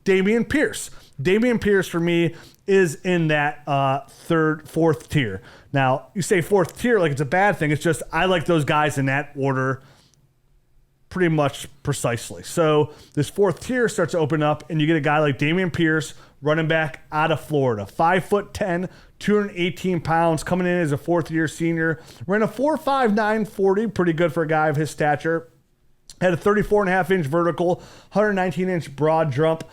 Dameon Pierce. Dameon Pierce for me is in that fourth tier. Now, you say fourth tier like it's a bad thing. It's just I like those guys in that order pretty much precisely. So this fourth tier starts to open up, and you get a guy like Dameon Pierce, running back out of Florida. 5'10", 218 pounds, coming in as a fourth-year senior. Ran a 4.59 40, pretty good for a guy of his stature. Had a 34.5-inch vertical, 119-inch broad jump.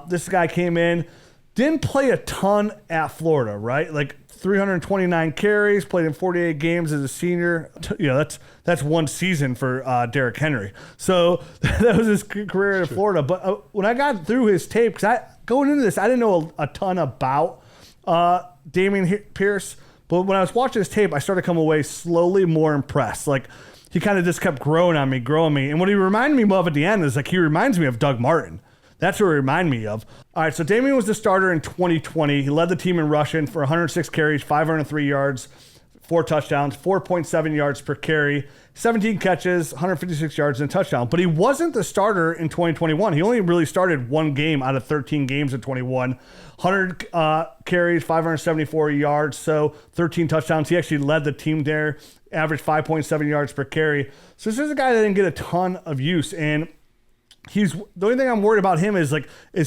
This guy came in, didn't play a ton at Florida, right? Like 329 carries, played in 48 games as a senior. You know, that's one season for Derrick Henry. So that was his career in Florida. But when I got through his tape, because going into this, I didn't know a ton about Dameon Pierce. But when I was watching his tape, I started to come away slowly more impressed. Like, he kind of just kept growing me. And what he reminded me of at the end is, like, he reminds me of Doug Martin. That's what it reminded me of. All right, so Dameon was the starter in 2020. He led the team in rushing for 106 carries, 503 yards, 4 touchdowns, 4.7 yards per carry, 17 catches, 156 yards, and a touchdown. But he wasn't the starter in 2021. He only really started one game out of 13 games in 21. 100 carries, 574 yards, so 13 touchdowns. He actually led the team there, averaged 5.7 yards per carry. So this is a guy that didn't get a ton of use, and the only thing I'm worried about him is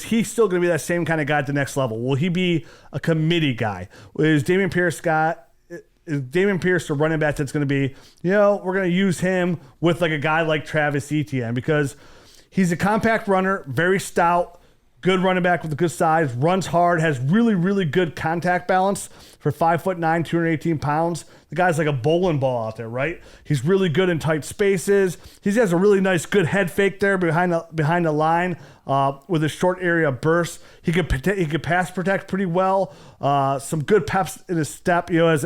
he still going to be that same kind of guy at the next level? Will he be a committee guy? Is Dameon Pierce the running back that's going to be, we're going to use him with like a guy like Travis Etienne, because he's a compact runner, very stout, good running back with a good size, runs hard, has really, really good contact balance for 5'9", 218 pounds. The guy's like a bowling ball out there, right? He's really good in tight spaces. He has a really nice, good head fake there behind the line with a short area burst. He could pass protect pretty well. Some good peps in his step, as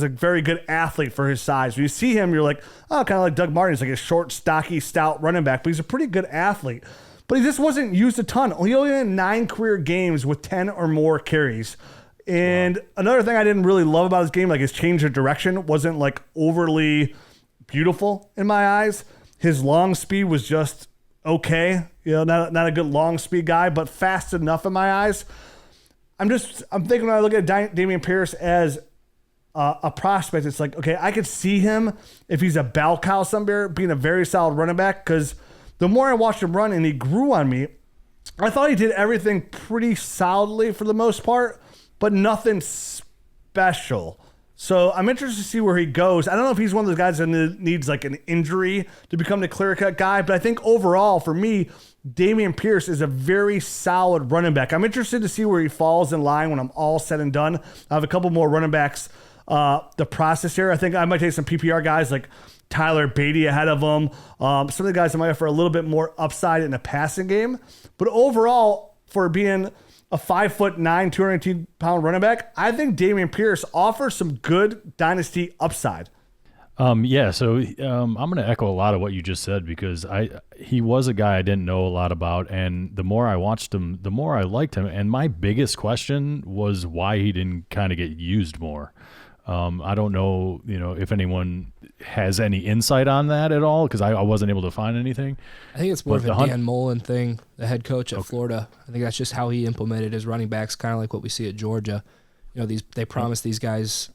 a very good athlete for his size. When you see him, you're like, oh, kind of like Doug Martin. He's like a short, stocky, stout running back, but he's a pretty good athlete. But he just wasn't used a ton. He only had 9 career games with 10 or more carries. And another thing I didn't really love about his game, like his change of direction wasn't like overly beautiful in my eyes. His long speed was just okay. Not a good long speed guy, but fast enough in my eyes. I'm thinking when I look at Dameon Pierce as a prospect, it's like, okay, I could see him if he's a bell cow somewhere being a very solid running back, because the more I watched him run and he grew on me, I thought he did everything pretty solidly for the most part, but nothing special. So I'm interested to see where he goes. I don't know if he's one of those guys that needs like an injury to become the clear-cut guy, but I think overall, for me, Dameon Pierce is a very solid running back. I'm interested to see where he falls in line when I'm all said and done. I have a couple more running backs to process here. I think I might take some PPR guys like Tyler Beatty ahead of him. Some of the guys I might offer a little bit more upside in the passing game. But overall, for being a 5'9", 218-pound running back, I think Dameon Pierce offers some good dynasty upside. So I'm going to echo a lot of what you just said, because he was a guy I didn't know a lot about, and the more I watched him, the more I liked him. And my biggest question was why he didn't kind of get used more. I don't know, if anyone has any insight on that at all, because I wasn't able to find anything. I think it's more of a Dan Mullen thing, the head coach at Florida. I think that's just how he implemented his running backs, kind of like what we see at Georgia. They promise these guys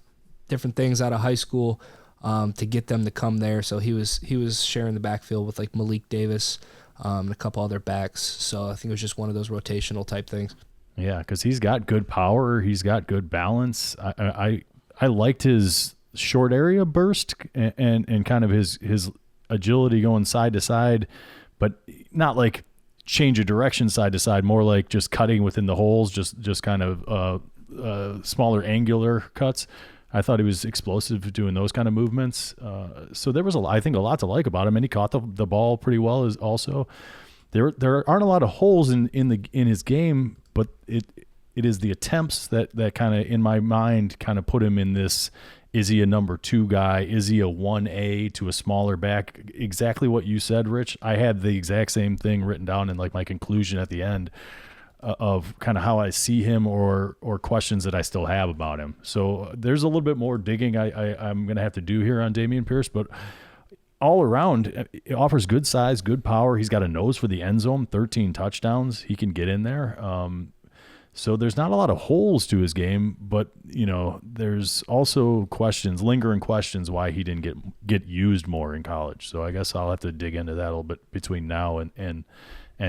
different things out of high school to get them to come there. So he was sharing the backfield with like Malik Davis and a couple other backs. So I think it was just one of those rotational type things. Yeah, because he's got good power. He's got good balance. I liked his short area burst and kind of his agility going side to side, but not like change of direction side to side, more like just cutting within the holes, just kind of smaller angular cuts. I thought he was explosive doing those kind of movements. So there was I think a lot to like about him, and he caught the ball pretty well. Is also there aren't a lot of holes in his game, but it is the attempts that kind of, in my mind, kind of put him in this, is he a number 2 guy? Is he a 1A to a smaller back? Exactly what you said, Rich. I had the exact same thing written down in like my conclusion at the end of kind of how I see him or questions that I still have about him. So there's a little bit more digging I'm going to have to do here on Dameon Pierce, but all around, it offers good size, good power. He's got a nose for the end zone, 13 touchdowns. He can get in there. So there's not a lot of holes to his game, but there's also lingering questions why he didn't get used more in college. So I guess I'll have to dig into that a little bit between now and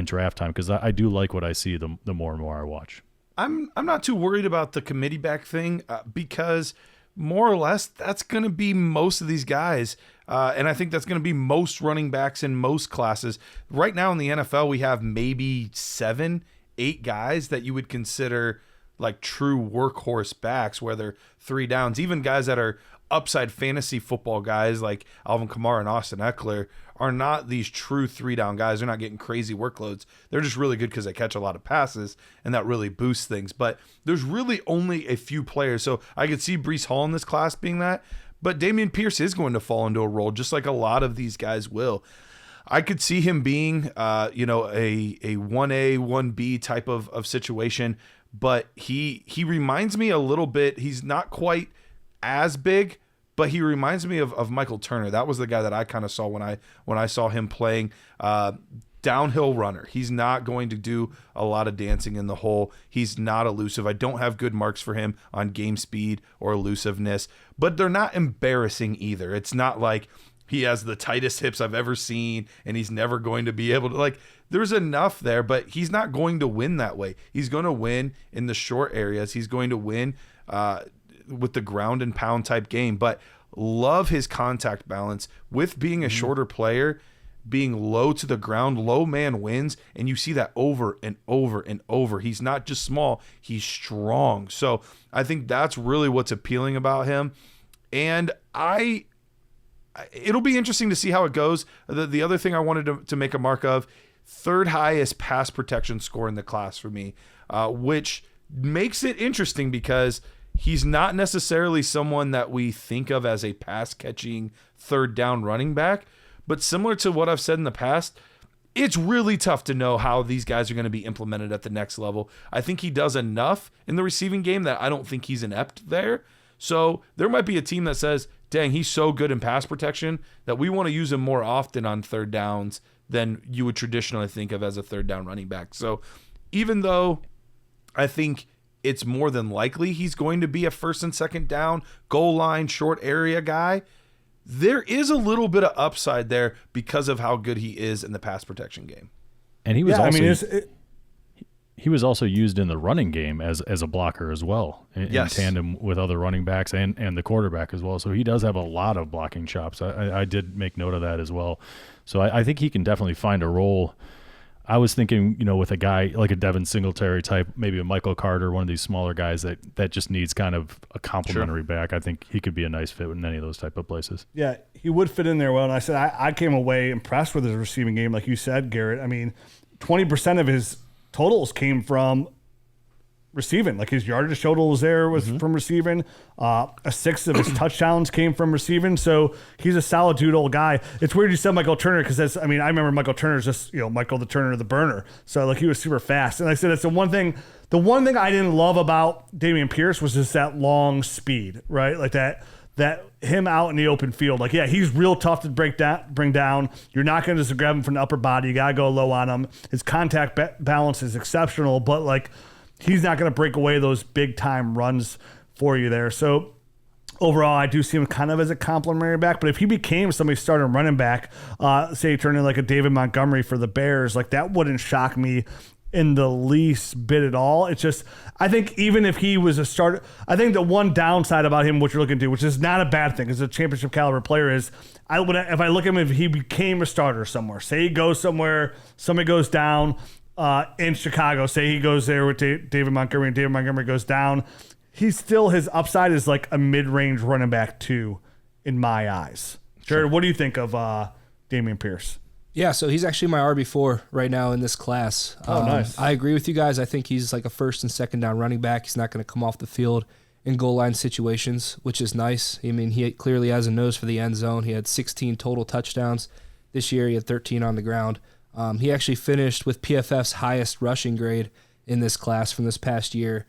draft time, because I do like what I see the more and more I watch. I'm not too worried about the committee back thing because more or less that's going to be most of these guys. And I think that's going to be most running backs in most classes. Right now in the NFL, we have maybe 7-8 guys that you would consider like true workhorse backs, where they're 3 downs. Even guys that are upside fantasy football guys like Alvin Kamara and Austin Eckler are not these true 3-down guys. They're not getting crazy workloads. They're just really good because they catch a lot of passes, and that really boosts things. But there's really only a few players. So I could see Breece Hall in this class being that. But Dameon Pierce is going to fall into a role, just like a lot of these guys will. I could see him being, a 1A, 1B type of situation. But he reminds me a little bit. He's not quite as big, but he reminds me of Michael Turner. That was the guy that I kind of saw when I saw him playing. Downhill runner. He's not going to do a lot of dancing in the hole. He's not elusive. I don't have good marks for him on game speed or elusiveness, but they're not embarrassing either. It's not like he has the tightest hips I've ever seen and he's never going to be able to, there's enough there, but he's not going to win that way. He's going to win in the short areas. He's going to win with the ground and pound type game, but love his contact balance with being a shorter player. Being low to the ground, low man wins, and you see that over and over and over. He's not just small, he's strong. So I think that's really what's appealing about him. And it'll be interesting to see how it goes. The other thing I wanted to make a mark of, 3rd highest pass protection score in the class for me, which makes it interesting because he's not necessarily someone that we think of as a pass catching 3rd down running back. But similar to what I've said in the past, it's really tough to know how these guys are going to be implemented at the next level. I think he does enough in the receiving game that I don't think he's inept there. So there might be a team that says, dang, he's so good in pass protection that we want to use him more often on 3rd downs than you would traditionally think of as a 3rd down running back. So even though I think it's more than likely he's going to be a 1st and 2nd down, goal line, short area guy, there is a little bit of upside there because of how good he is in the pass protection game. And he was he was also used in the running game as a blocker as well, in tandem with other running backs and the quarterback as well. So he does have a lot of blocking chops. I did make note of that as well. So I think he can definitely find a role. I was thinking, with a guy like a Devin Singletary type, maybe a Michael Carter, one of these smaller guys that just needs kind of a complementary back. I think he could be a nice fit in any of those type of places. Yeah, he would fit in there well. And I said I came away impressed with his receiving game, like you said, Garrett. I mean, 20% of his totals came from receiving. Like his yardage total was from receiving. A 6th of his touchdowns came from receiving. So he's a solid dude, guy. It's weird you said Michael Turner because I remember Michael Turner's just Michael the Turner the burner. So he was super fast. And like I said, it's the one thing I didn't love about Dameon Pierce was just that long speed, right? Like that him out in the open field. He's real tough to bring down. You're not going to just grab him from the upper body. You got to go low on him. His contact balance is exceptional, but he's not going to break away those big time runs for you there. So overall, I do see him kind of as a complimentary back. But if he became somebody's starting running back, say turning like a David Montgomery for the Bears, that wouldn't shock me in the least bit at all. It's just, I think even if he was a starter, I think the one downside about him, what you're looking to, which is not a bad thing, as a championship caliber player, is if I look at him, if he became a starter somewhere, say he goes somewhere, somebody goes down, in Chicago, say he goes there with David Montgomery and David Montgomery goes down, his upside is like a mid-range running back 2 in my eyes. Jared, what do you think of Dameon Pierce? Yeah, so he's actually my RB4 right now in this class. Oh, nice. I agree with you guys. I think he's like a 1st and 2nd down running back. He's not going to come off the field in goal line situations, which is nice. I mean, he clearly has a nose for the end zone. He had 16 total touchdowns this year. He had 13 on the ground. He actually finished with PFF's highest rushing grade in this class from this past year.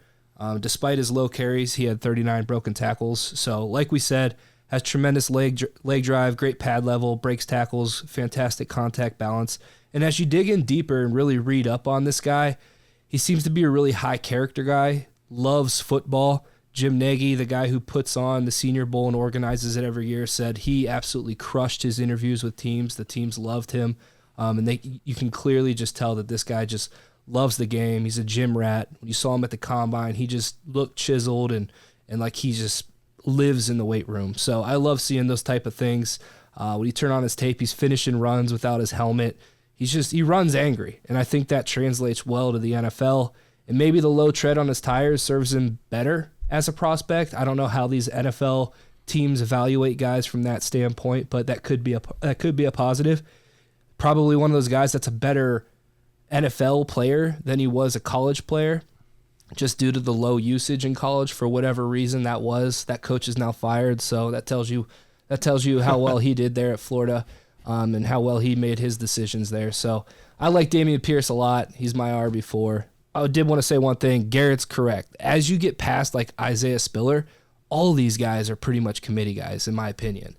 Despite his low carries, he had 39 broken tackles. So like we said, has tremendous leg drive, great pad level, breaks tackles, fantastic contact balance. And as you dig in deeper and really read up on this guy, he seems to be a really high character guy, loves football. Jim Nagy, the guy who puts on the Senior Bowl and organizes it every year, said he absolutely crushed his interviews with teams. The teams loved him. And you can clearly just tell that this guy just loves the game. He's a gym rat. When you saw him at the combine, he just looked chiseled and like he just lives in the weight room. So I love seeing those type of things. When you turn on his tape, he's finishing runs without his helmet. He runs angry, and I think that translates well to the NFL. And maybe the low tread on his tires serves him better as a prospect. I don't know how these NFL teams evaluate guys from that standpoint, but that could be a positive. Probably one of those guys that's a better NFL player than he was a college player, just due to the low usage in college for whatever reason that was. That coach is now fired, so that tells you how well he did there at Florida, and how well he made his decisions there. So I like Dameon Pierce a lot. He's my RB4. I did want to say one thing. Garrett's correct. As you get past like Isaiah Spiller, all these guys are pretty much committee guys, in my opinion.